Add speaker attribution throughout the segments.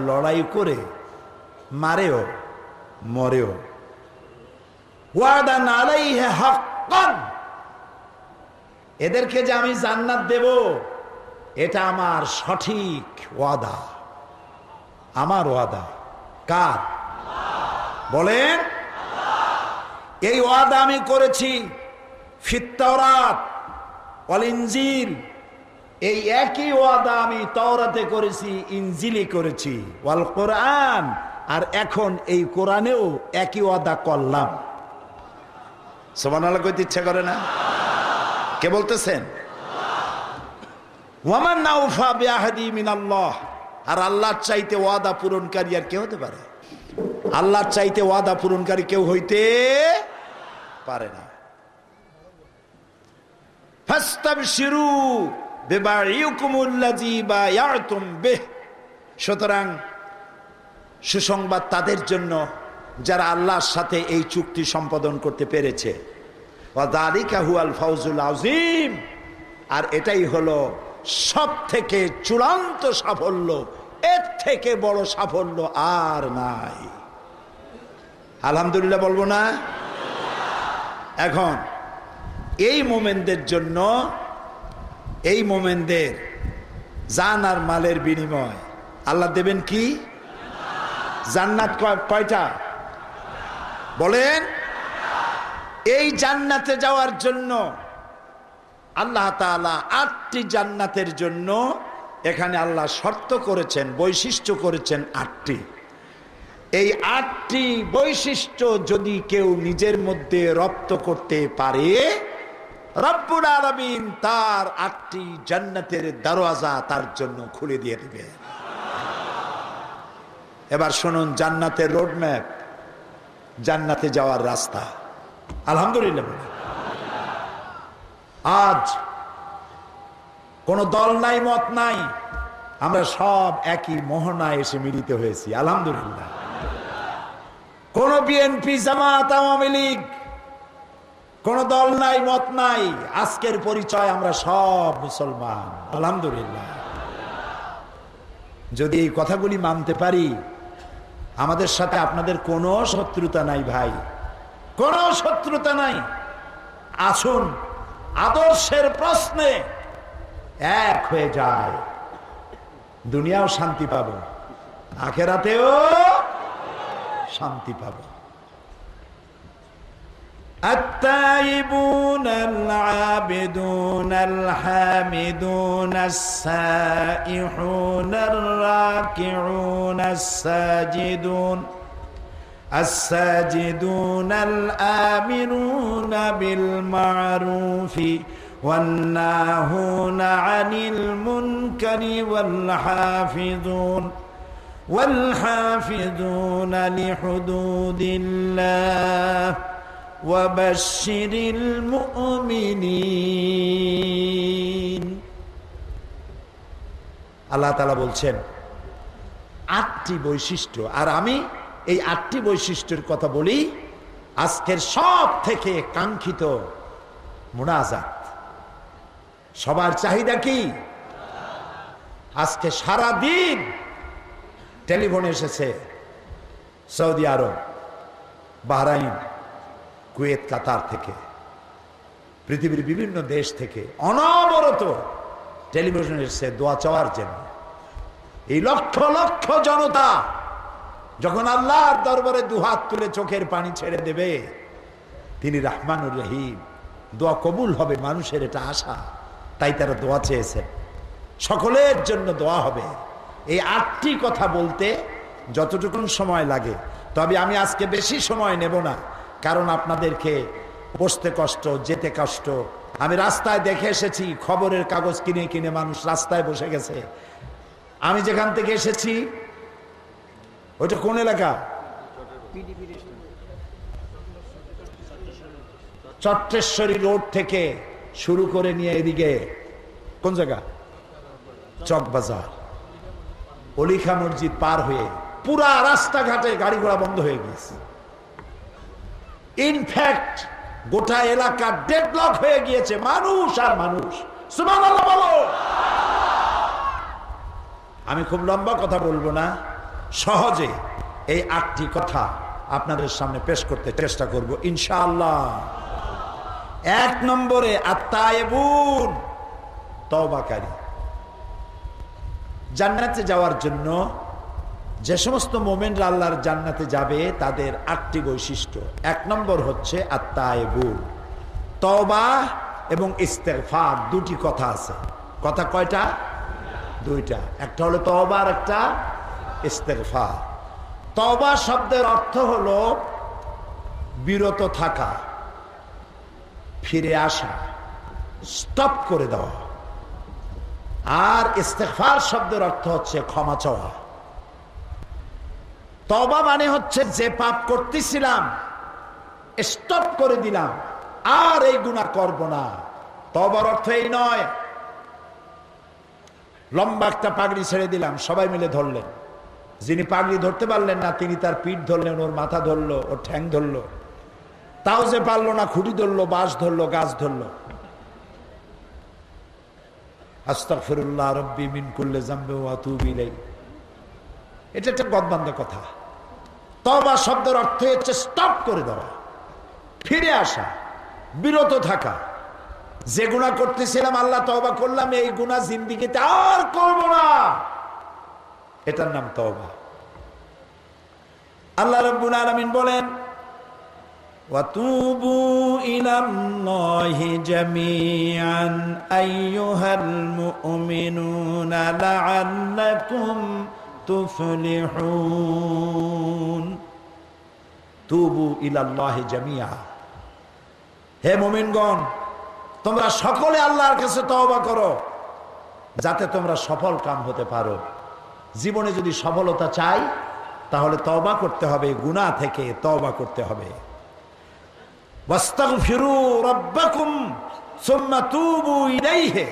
Speaker 1: লড়াই করে মারেও মরেও। ওয়াদান আলাইহি হাক্কান, এদেরকে যে আমি জান্নাত দেব এটা আমার সঠিক ওয়াদা, আমার ওয়াদা। কার? বলেন। এই ওয়াদা আমি করেছি ফিত তাওরাত ওয়াল ইনজিল, এই একই ওয়াদা আমি তাওরাতে করেছি, ইনজিলে করেছি, ওয়াল কোরআন, আর এখন এই কোরআনেও একই ওয়াদা করলাম। সুবহানাল্লাহ কইতে ইচ্ছা করে না? কে বলতেছেন? ওয়ামান নাউফা বিআহদি মিনাল্লাহ, আর আল্লাহর চাইতে ওয়াদা পূরণকারী আর কে হতে পারে? আল্লাহর চাইতে ওয়াদা পূরণকারী কেউ হইতে পারে না। ফাস্তাবশিরু বিবাইকুমুল্লাযী বায়াতুম বিহ, সুতরাং সুসংবাদ তাদের জন্য যারা আল্লাহর সাথে এই চুক্তি সম্পাদন করতে পেরেছে। ওয়া যালিকা হুয়াল ফাউজুল আযীম, আর এটাই হলো সব থেকে চূড়ান্ত সাফল্য, এর থেকে বড় সাফল্য আর নাই। আলহামদুলিল্লাহ বলবো না? এখন এই মোমেনদের জন্য, এই মোমেনদের জান আর মালের বিনিময় আল্লাহ দেবেন কি? জান্নাত। কয়টা বলেন? এই জান্নাতে যাওয়ার জন্য আল্লাহ তাআলা 8টি জান্নাতের জন্য এখানে আল্লাহ শর্ত করেছেন, বৈশিষ্ট্য করেছেন 8টি। এই 8টি বৈশিষ্ট্য যদি কেউ নিজের মধ্যে রপ্ত করতে পারে, রব্বুল আলামিন তার 8টি জান্নাতের দরওয়াজা তার জন্য খুলে দিয়ে দিবে। এবার শুনুন জান্নাতের রোডম্যাপ, জান্নাতে যাওয়ার রাস্তা। আলহামদুলিল্লাহ। আজ কোন দল নাই, মত নাই, আমরা সব একই মোহনায় এসে মিলিত হয়েছি। আলহামদুলিল্লাহ। কোন বিএনপি, জামাত, আওয়ামী লীগ, কোন দল নাই, মত নাই, আজকের পরিচয় আমরা সব মুসলমান। আলহামদুলিল্লাহ। যদি এই কথাগুলি মানতে পারি, আমাদের সাথে আপনাদের কোনো শত্রুতা নাই ভাই, কোনো শত্রুতা নাই। আসুন আদর্শের প্রশ্নে এক হয়ে যায়, দুনিয়াও শান্তি পাবো, আখিরাতেও শান্তি পাবো। التائبون العابدون الحامدون السائحون الراكعون الساجدون الآمرون بالمعروف والناهون عن المنكر والحافظون لحدود الله وبشر المؤمنين। আল্লাহ তাআলা বলছেন 8টি বৈশিষ্ট্য, আর আমি এই 8টি বৈশিষ্ট্যের কথা বলি। আজকের সব থেকে কাঙ্ক্ষিত মুনাজাত, সবার চাহিদা কি? আজকে সারা দিন টেলিফোন এসেছে সৌদি আরব, বাহরাইন, কুয়েত, কাতার থেকে, পৃথিবীর বিভিন্ন দেশ থেকে অনবরত টেলিভিশন এসেছে দোয়া চাওয়ার জন্য। এই লক্ষ লক্ষ জনতা যখন আল্লাহর দরবারে দুহাত তুলে চোখের পানি ছেড়ে দেবে, তিনি রহমানুর রহিম, দোয়া কবুল হবে, মানুষের এটা আশা, তাই তারা দোয়া চেয়েছেন, সকলের জন্য দোয়া হবে। এই 8টি কথা বলতে যতটুকু সময় লাগে, তবে আমি আজকে বেশি সময় নেব না, কারণ আপনাদেরকে বসতে কষ্ট, যেতে কষ্ট। আমি রাস্তায় দেখে এসেছি, খবরের কাগজ কিনে কিনে মানুষ রাস্তায় বসে গেছে। আমি যেখান থেকে এসেছি, ওইটা কোন এলাকা? চট্টেশ্বরী রোড থেকে শুরু করে নিয়ে এদিকে কোন জায়গা? চকবাজার, অলিখা মসজিদ পার হয়ে পুরা রাস্তাঘাটে গাড়ি ঘোড়া বন্ধ হয়ে গিয়েছে। ইনফ্যাক্ট গোটা এলাকা ডেডলক হয়ে গিয়েছে, মানুষ আর মানুষ। সুবহানাল্লাহ বলো। আমি খুব লম্বা কথা বলবো না, সহজে এই 8টি কথা আপনাদের সামনে পেশ করতে চেষ্টা করব ইনশাআল্লাহ। 1 নম্বরে আত-তায়েবুন, তওবাকারী। জান্নাতে যাওয়ার জন্য যে সমস্ত মুমিনরা আল্লাহর জান্নাতে যাবে তাদের 8টি বৈশিষ্ট্য। 1 নম্বর হচ্ছে আত-তায়েবুন, তওবা এবং ইস্তেগফার, দুটি কথা আছে। কথা কয়টা? দুইটা। একটা হলো তওবা আর একটা ইস্তেগফার। তওবা শব্দের অর্থ হলো বিরত থাকা, ফিরে আসা, স্টপ করে দেওয়া। আর ইস্তেগফার শব্দের অর্থ হচ্ছে ক্ষমা চাওয়া। তওবা মানে হচ্ছে যে পাপ করতেছিলাম স্টপ করে দিলাম, আর এই গুনাহ করব না। তওবার অর্থ এই নয় লম্বা একটা পাগড়ি ছেড়ে দিলাম, সবাই মিলে ধরলেন, যিনি পাগড়ি ধরতে পারলেন না তিনি তার পিঠ ধরলেন, ওর মাথা ধরলো, ওর ঠ্যাং ধরলো, তাও যে পারলো না খুঁটি ধরলো, বাঁশ ধরলো, গাছ ধরলো। আস্তাগফিরুল্লাহ রাব্বি মিন কুল্লি যামবি ওয়া আতুবু ইলাইহি, এটা একটা গদবান্ধা কথা। তওবা শব্দের অর্থ হচ্ছে স্টপ করে দেওয়া, ফিরে আসা, বিরত থাকা। যে গুনাহ করতেছিলাম আল্লাহ তওবা করলাম, এই গুনাহ জিন্দেগিতে আর করব না, এটার নাম তওবা। আল্লাহ রাব্বুল আলামিন বলেন ওয়াতুবু ইলাল্লাহি জামিআন আইয়ুহাল মুমিনুনা লাআল্লাকুম তুফলিহুন। তুবু ইলাল্লাহি জামিআ, হে মুমিনগণ তোমরা সকলে আল্লাহর কাছে তওবা করো যাতে তোমরা সফল কাম হতে পারো। জীবনে যদি সফলতা চাই তাহলে তওবা করতে হবে, গুনাহ থেকে তওবা করতে হবে। ওয়াস্তাগফিরু রাব্বাকুম সুম্মা তুবু ইলাইহি,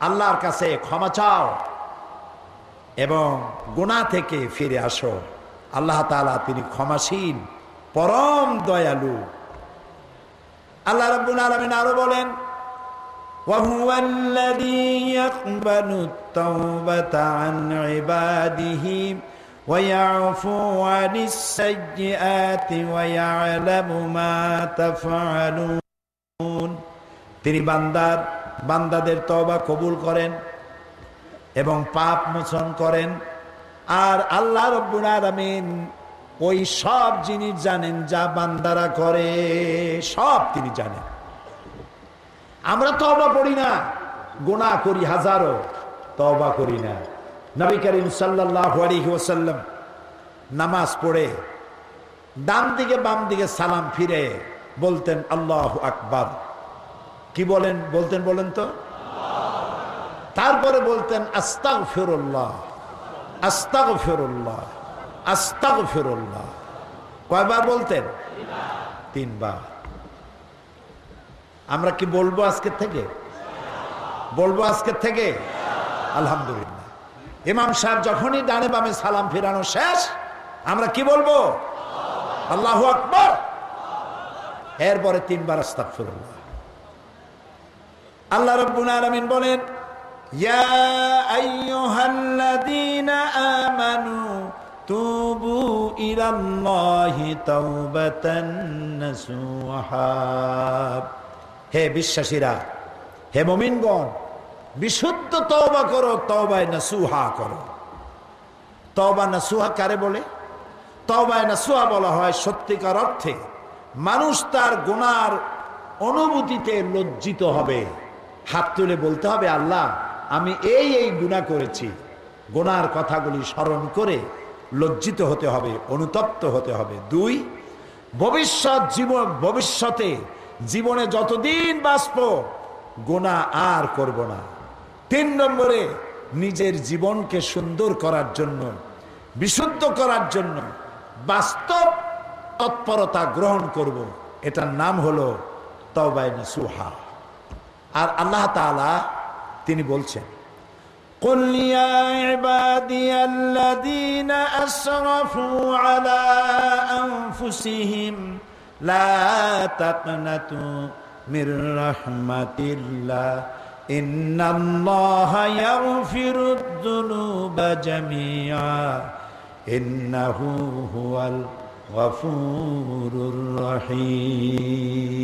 Speaker 1: আল্লাহর কাছে ক্ষমা চাও এবং গুনাহ থেকে ফিরে আসো। আল্লাহ তাআলা তিনি ক্ষমাশীল, পরম দয়ালু। আল্লাহ রাব্বুল আলামিন আরো বলেন ওয়া হুয়াল্লাযী ইয়াকবালুত তাওবাতা আন ইবাদিহি ওয়া ইয়াফু আনিস সাইয়্যাতি ওয়া ইয়ালামু মা তাফআলুন। তিনি বান্দাদের তওবা কবুল করেন এবং পাপ মোচন করেন। আর আল্লাহ রাব্বুল আলামিন ওই সব জিনিস জানেন যা বান্দারা করে, সব তিনি জানেন। আমরা তওবা করি না, গুনাহ করি হাজারো, তওবা করি না। নবী করিম সাল্লাল্লাহু আলাইহি ওয়াসাল্লাম নামাজ পড়ে ডান দিকে বাম দিকে সালাম ফিরে বলতেন আল্লাহু আকবার। কি বলতেন বলেন তো? তারপরে বলতেন আস্তাগফিরুল্লাহ, আস্তাগফিরুল্লাহ, আস্তাগফিরুল্লাহ। কয়বার বলতেন? 3 বার। আমরা কি বলবো আজকের থেকে? বলবো আজকের থেকে? আলহামদুলিল্লাহ। ইমাম সাহেব যখনই ডানে বামে সালাম ফিরানো শেষ, আমরা কি বলবো? আল্লাহু আকবার। এরপরে 3 বার আস্তাগফিরুল্লাহ। আল্লাহ রাব্বুল আলামিন বলেন ইয়া আইয়ুহাল্লাযীনা আমানু তুবু ইলাল্লাহি তাওবাতান নাসুহা। হে বিশ্বাসীরা, হে মুমিনগণ, বিশুদ্ধ তওবা করো, তওবায়ে নাসুহা করো। তওবা নাসুহা কারে বলে? তওবায়ে নাসুহা বলা হয় সত্যিকার অর্থে মানুষ তার গুনার অনুভূতিতে লজ্জিত হবে, হাত তুলে বলতে হবে আল্লাহ আমি এই গুনাহ করেছি। গুনার কথাগুলি স্মরণ করে লজ্জিত হতে হবে, অনুতপ্ত হতে হবে। 2, ভবিষ্যতে জীবনে যতদিন বাঁচব গুনাহ আর করব না। 3 নম্বরে নিজের জীবনকে সুন্দর করার জন্য, বিশুদ্ধ করার জন্য বাস্তব তৎপরতা গ্রহণ করব। এটার নাম হলো তওবায়ে নাসুহা। আর আল্লাহ তাআলা তিনি বলছেন قل يا عبادي الذين أسرفوا على أنفسهم لا تقنطوا من رحمة الله إن الله يغفر الذنوب جميعا ইন্নাহু হুয়াল গফুরুর রহিম।